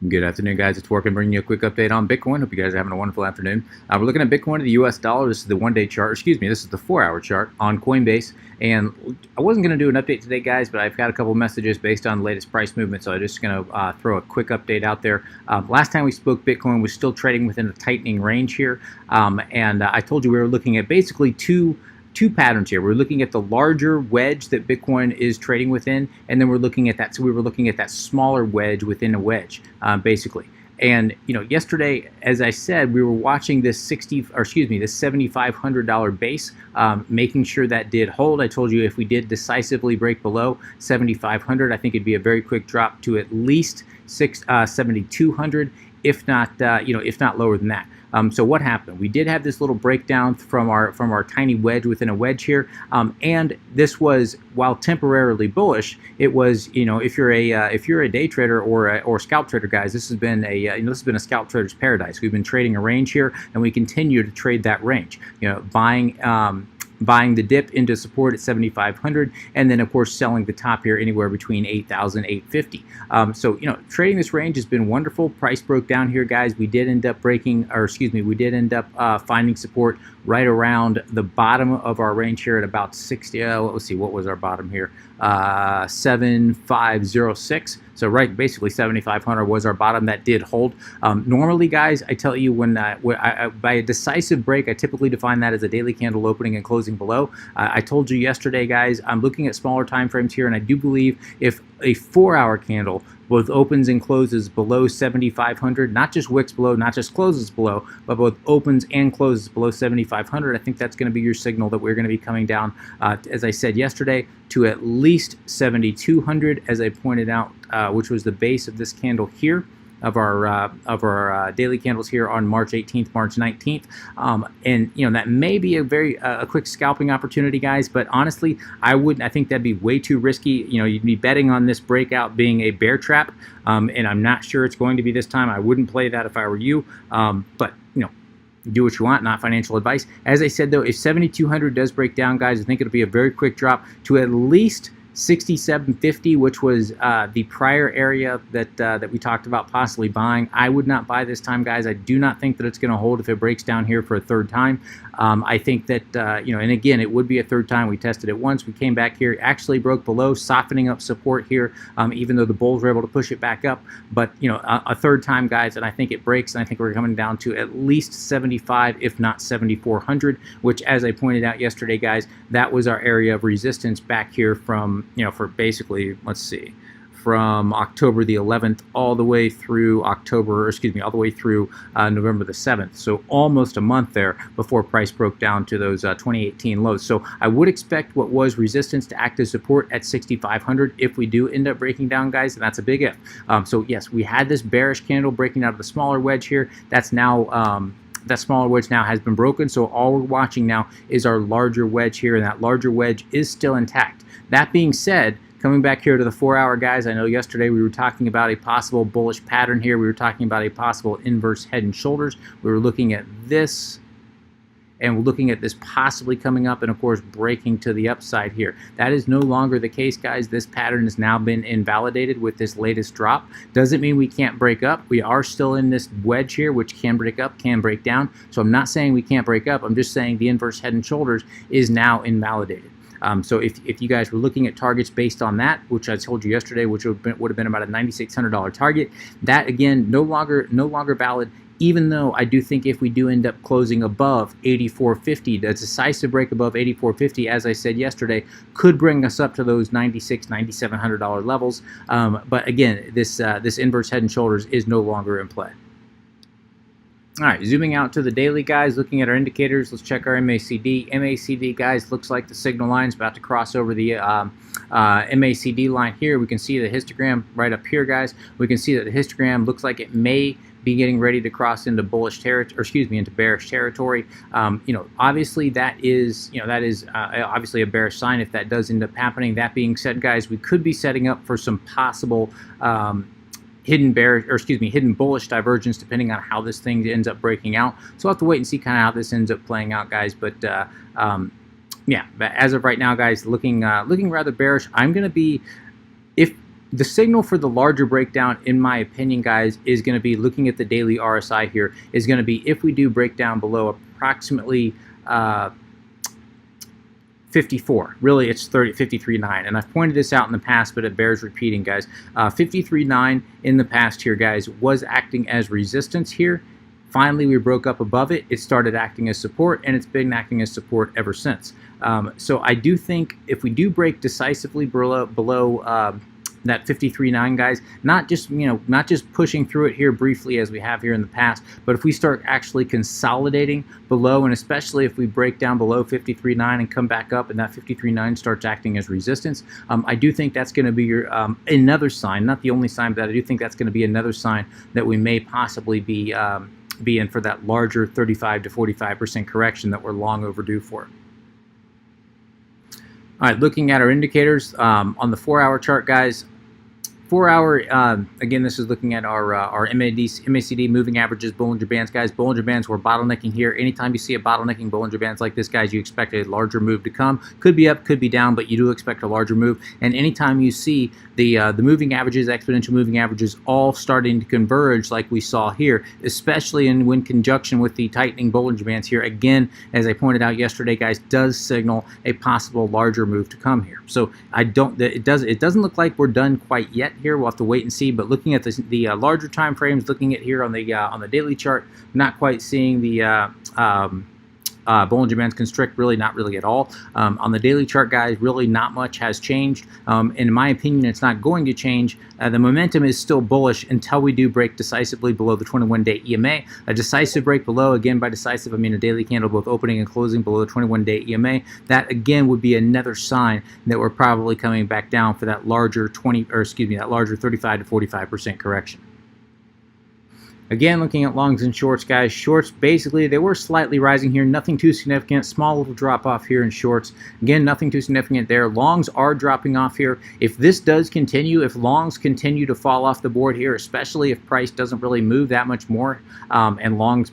Good afternoon, guys. It's Workin bringing you a quick update on Bitcoin. Hope you guys are having a wonderful afternoon. We're looking at Bitcoin to the US dollar. This is the one-day chart. Excuse me, this is the 4-hour chart on Coinbase. And I wasn't going to do an update today, guys, but I've got a couple messages based on the latest price movement, so I'm just going to throw a quick update out there. Last time we spoke, Bitcoin was still trading within a tightening range here, and I told you we were looking at basically two patterns here. We're looking at the larger wedge that Bitcoin is trading within, and then we're looking at that. So we were looking at that smaller wedge within a wedge, basically. And yesterday, as I said, we were watching this this $7,500 base, making sure that did hold. I told you if we did decisively break below 7,500, I think it'd be a very quick drop to at least 7,200, if not if not lower than that. So what happened? We did have this little breakdown from our tiny wedge within a wedge here, and this was, while temporarily bullish, it was, if you're a day trader or scalp trader, guys, this has been a scalp trader's paradise. We've been trading a range here, and we continue to trade that range. Buying the dip into support at 7,500, and then of course selling the top here anywhere between 8,000, 850. So trading this range has been wonderful. Price broke down here, guys. We did end up finding support right around the bottom of our range here at about 60. Let's see, what was our bottom here? 7,506. So basically 7,500 was our bottom. That did hold. Normally, guys, I tell you, by a decisive break, I typically define that as a daily candle opening and closing below. I told you yesterday, guys, I'm looking at smaller time frames here, and I do believe if a 4-hour candle both opens and closes below 7,500, not just wicks below, not just closes below, but both opens and closes below 7,500, I think that's going to be your signal that we're going to be coming down, as I said yesterday, to at least 7,200, as I pointed out, which was the base of this candle here, of our daily candles here on March 18th, March 19th, and that may be a quick scalping opportunity, guys. But honestly, I think that'd be way too risky. You'd be betting on this breakout being a bear trap, and I'm not sure it's going to be this time. I wouldn't play that if I were you, but do what you want, not financial advice. As I said, though, if 7,200 does break down, guys, I think it'll be a very quick drop to at least 6750, which was the prior area that we talked about possibly buying. I would not buy this time, guys. I do not think that it's going to hold if it breaks down here for a third time. I think that, and again, it would be a third time. We tested it once. We came back here, actually broke below, softening up support here, even though the bulls were able to push it back up. But, a third time, guys, and I think it breaks, and I think we're coming down to at least 75, if not 7,400, which, as I pointed out yesterday, guys, that was our area of resistance back here from, for basically, let's see, from October the 11th all the way through November the 7th. So almost a month there before price broke down to those 2018 lows. So I would expect what was resistance to act as support at 6,500 if we do end up breaking down, guys, and that's a big if. So yes, we had this bearish candle breaking out of the smaller wedge here. That's now that smaller wedge now has been broken, so all we're watching now is our larger wedge here, and that larger wedge is still intact. That being said, coming back here to the 4-hour, guys, I know yesterday we were talking about a possible bullish pattern here. We were talking about a possible inverse head and shoulders. We were looking at this, and we're looking at this possibly coming up and, of course, breaking to the upside here. That is no longer the case, guys. This pattern has now been invalidated with this latest drop. Doesn't mean we can't break up. We are still in this wedge here, which can break up, can break down. So I'm not saying we can't break up. I'm just saying the inverse head and shoulders is now invalidated. So if you guys were looking at targets based on that, which I told you yesterday, which would have been about a $9,600 target, that again no longer valid. Even though I do think if we do end up closing above 84.50, the decisive break above 84.50, as I said yesterday, could bring us up to those $9,600, $9,700 levels. But again, this inverse head and shoulders is no longer in play. All right, zooming out to the daily, guys, looking at our indicators, let's check our MACD. MACD, guys, looks like the signal line is about to cross over the MACD line here. We can see the histogram right up here, guys. We can see that the histogram looks like it may be getting ready to cross into bullish territory, into bearish territory. Obviously that is obviously a bearish sign if that does end up happening. That being said, guys, we could be setting up for some possible hidden bullish divergence depending on how this thing ends up breaking out. So we'll have to wait and see kind of how this ends up playing out, guys. But yeah, but as of right now, guys, looking rather bearish. I'm going to be, if The signal for the larger breakdown, in my opinion, guys, is going to be, looking at the daily RSI here, is going to be if we do break down below approximately 54. Really, it's 53.9, and I've pointed this out in the past, but it bears repeating, guys. 53.9 in the past here, guys, was acting as resistance here. Finally, we broke up above it. It started acting as support, and it's been acting as support ever since. So I do think if we do break decisively below that 53.9, guys, not just pushing through it here briefly as we have here in the past, but if we start actually consolidating below, and especially if we break down below 53.9 and come back up and that 53.9 starts acting as resistance, I do think that's going to be your another sign, not the only sign, but I do think that's going to be another sign that we may possibly be in for that larger 35 to 45% correction that we're long overdue for. All right, looking at our indicators on the 4-hour chart, guys. 4-hour, again, this is looking at our MACD moving averages, Bollinger Bands, guys. Bollinger Bands, we're bottlenecking here. Anytime you see a bottlenecking Bollinger Bands like this, guys, you expect a larger move to come. Could be up, could be down, but you do expect a larger move. And anytime you see the moving averages, exponential moving averages, all starting to converge like we saw here, especially in conjunction with the tightening Bollinger Bands here, again, as I pointed out yesterday, guys, does signal a possible larger move to come here. So it doesn't look like we're done quite yet here. We'll have to wait and see. But looking at the larger time frames, looking at here on the daily chart, not quite seeing the Bollinger Bands constrict, really not really at all. On the daily chart, guys, really not much has changed. And in my opinion, it's not going to change. The momentum is still bullish until we do break decisively below the 21-day EMA. A decisive break below, again, by decisive, I mean a daily candle both opening and closing below the 21-day EMA. That again would be another sign that we're probably coming back down for that larger that larger 35 to 45% correction. Again, looking at longs and shorts, guys. Shorts, basically, they were slightly rising here. Nothing too significant. Small little drop off here in shorts. Again, nothing too significant there. Longs are dropping off here. If this does continue, if longs continue to fall off the board here, especially if price doesn't really move that much more, and longs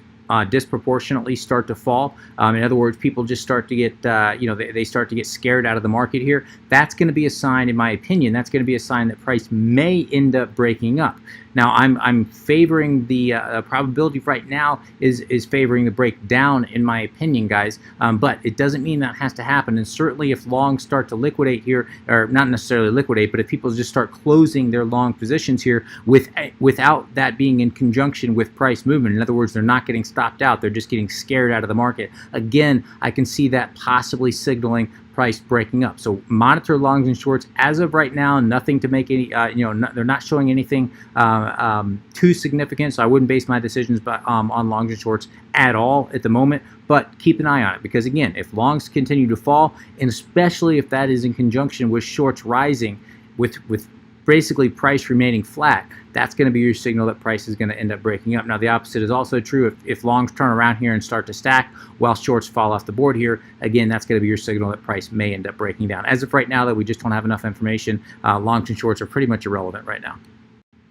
disproportionately start to fall. In other words, people just start to get, they start to get scared out of the market here. That's going to be a sign, in my opinion, that's going to be a sign that price may end up breaking up. Now, I'm favoring the probability right now is favoring the breakdown, in my opinion, guys. But it doesn't mean that has to happen. And certainly, if longs start to liquidate here, or not necessarily liquidate, but if people just start closing their long positions here without that being in conjunction with price movement, in other words, they're not getting stopped out, they're just getting scared out of the market. Again, I can see that possibly signaling price breaking up. So monitor longs and shorts. As of right now, nothing to make any, they're not showing anything too significant, so I wouldn't base my decisions on longs and shorts at all at the moment, but keep an eye on it, because again, if longs continue to fall, and especially if that is in conjunction with shorts rising, with basically price remaining flat, that's going to be your signal that price is going to end up breaking up. Now, the opposite is also true. If longs turn around here and start to stack while shorts fall off the board here, again, that's going to be your signal that price may end up breaking down. As of right now, that we just don't have enough information, longs and shorts are pretty much irrelevant right now.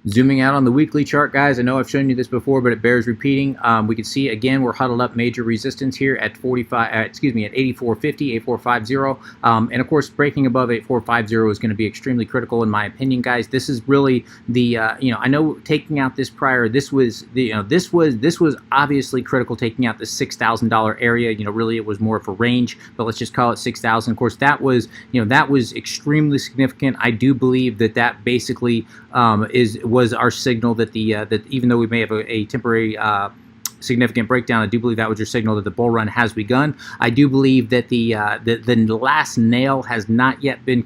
Zooming out on the weekly chart, guys, I know I've shown you this before, but it bears repeating. We can see, again, we're huddled up major resistance here at 8450, 8450. And of course, breaking above 8450 is going to be extremely critical, in my opinion, guys. This is really the, I know taking out this prior, this was obviously critical, taking out the $6,000 area. Really it was more of a range, but let's just call it 6,000. Of course, that was extremely significant. I do believe that basically was our signal that that even though we may have a temporary significant breakdown, I do believe that was your signal that the bull run has begun. I do believe that the last nail has not yet been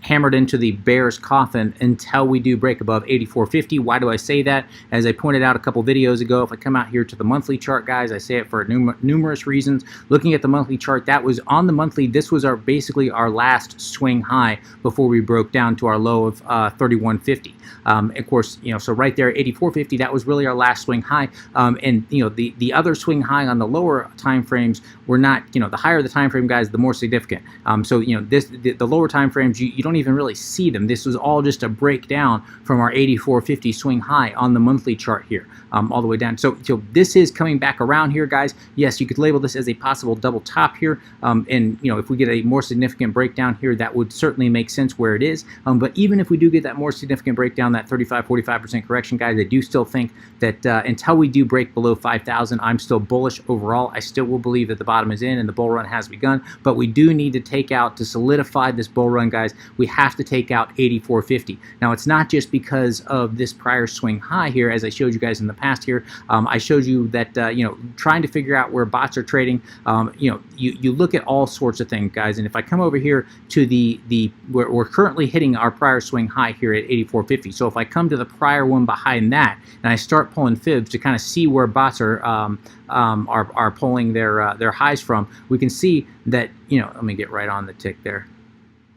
hammered into the bear's coffin until we do break above 8450. Why do I say that? As I pointed out a couple videos ago, if I come out here to the monthly chart, guys, I say it for numerous reasons. Looking at the monthly chart, that was on the monthly, this was basically our last swing high before we broke down to our low of 3150. Of course, so right there, 8450, that was really our last swing high. And the other swing high on the lower time frames were not, the higher the time frame, guys, the more significant. So the lower time frames, you don't don't even really see them. This was all just a breakdown from our 84.50 swing high on the monthly chart here, all the way down. So this is coming back around here, guys. Yes, you could label this as a possible double top here, and if we get a more significant breakdown here, that would certainly make sense where it is. But even if we do get that more significant breakdown, that 35-45% correction, guys, I do still think that until we do break below 5,000, I'm still bullish overall. I still will believe that the bottom is in and the bull run has begun, but we do need to take out, to solidify this bull run, guys, we have to take out 84.50. Now, it's not just because of this prior swing high here, as I showed you guys in the past here. I showed you that, trying to figure out where bots are trading, you look at all sorts of things, guys, and if I come over here to we're currently hitting our prior swing high here at 84.50. So if I come to the prior one behind that, and I start pulling fibs to kind of see where bots are pulling their highs from, we can see that, let me get right on the tick there.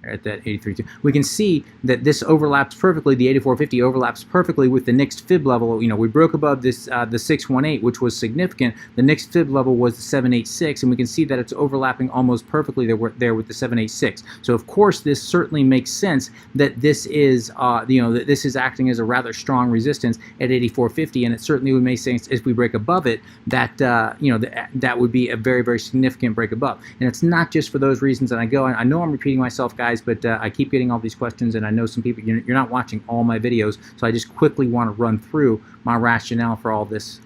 At that 83.2, we can see that this overlaps perfectly. The 84.50 overlaps perfectly with the next fib level. We broke above this the 618, which was significant. The next fib level was the 786, and we can see that it's overlapping almost perfectly there with the 786. So of course, this certainly makes sense that this is that this is acting as a rather strong resistance at 84.50, and it certainly would make sense if we break above it that that would be a very, very significant break above. And it's not just for those reasons. And I know I'm repeating myself, guys, but I keep getting all these questions, and I know some people, you're not watching all my videos, so I just quickly want to run through my rationale for all this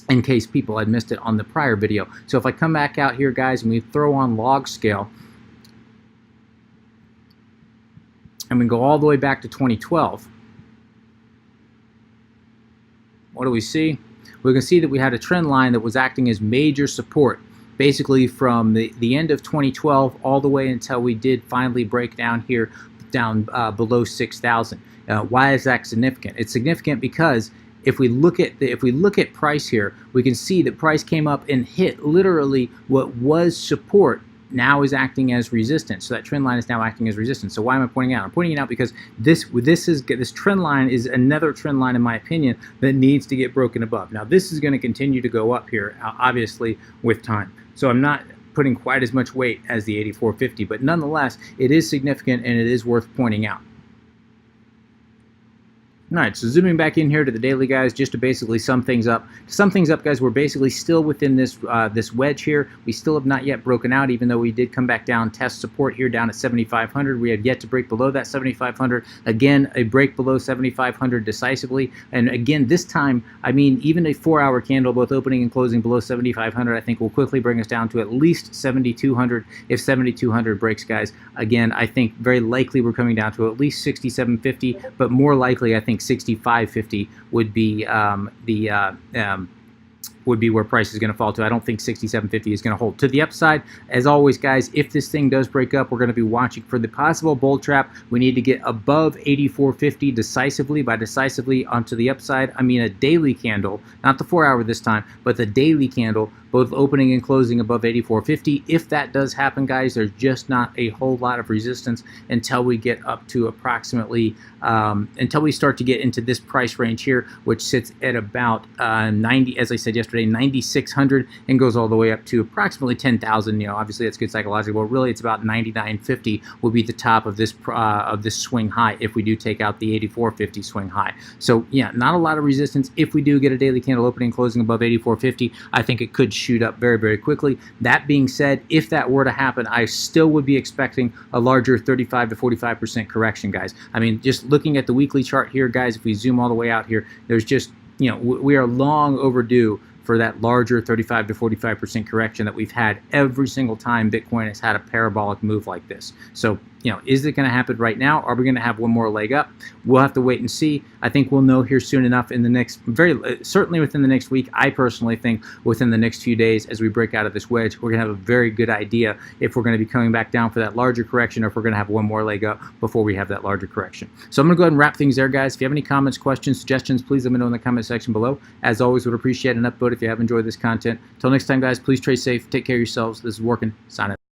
in case people had missed it on the prior video. So if I come back out here, guys, and we throw on log scale, and we go all the way back to 2012, what do we see? We can see that we had a trend line that was acting as major support, basically from the end of 2012 all the way until we did finally break down here, down below 6,000. Why is that significant? It's significant because if we look at price here, we can see that price came up and hit literally what was support, now is acting as resistance. So that trend line is now acting as resistance. So why am I pointing it out? I'm pointing it out because this trend line is another trend line, in my opinion, that needs to get broken above. Now this is going to continue to go up here, obviously, with time. So I'm not putting quite as much weight as the 84.50, but nonetheless, it is significant and it is worth pointing out. All right, so zooming back in here to the daily, guys, just to basically sum things up. To sum things up, guys, we're basically still within this this wedge here. We still have not yet broken out, even though we did come back down, test support here down at 7,500. We have yet to break below that 7,500. Again, a break below 7,500 decisively. And again, this time, I mean, even a 4-hour candle, both opening and closing below 7,500, I think will quickly bring us down to at least 7,200. If 7,200 breaks, guys, again, I think very likely we're coming down to at least 6,750, but more likely, I think 65.50 would be would be where price is going to fall to. I don't think 67.50 is going to hold. To the upside, as always, guys, if this thing does break up, we're going to be watching for the possible bull trap. We need to get above 84.50 decisively. By decisively onto the upside, I mean a daily candle, not the 4-hour this time, but the daily candle, both opening and closing above 84.50. If that does happen, guys, there's just not a whole lot of resistance until we get up to approximately, until we start to get into this price range here, which sits at about 90, as I said yesterday, 9,600, and goes all the way up to approximately 10,000. Obviously that's good psychological, but really it's about 99.50 will be the top of this swing high if we do take out the 84.50 swing high. So yeah, not a lot of resistance. If we do get a daily candle opening and closing above 84.50, I think it could shoot up very, very quickly. That being said, if that were to happen, I still would be expecting a larger 35 to 45% correction, guys. I mean, just looking at the weekly chart here, guys, if we zoom all the way out here, there's just, we are long overdue for that larger 35 to 45% correction that we've had every single time Bitcoin has had a parabolic move like this. So, is it going to happen right now? Are we going to have one more leg up? We'll have to wait and see. I think we'll know here soon enough in the next, certainly within the next week. I personally think within the next few days as we break out of this wedge, we're going to have a very good idea if we're going to be coming back down for that larger correction or if we're going to have one more leg up before we have that larger correction. So I'm going to go ahead and wrap things there, guys. If you have any comments, questions, suggestions, please let me know in the comment section below. As always, would appreciate an upvote if you have enjoyed this content. Until next time, guys, please trade safe. Take care of yourselves. This is Workin. Signing out.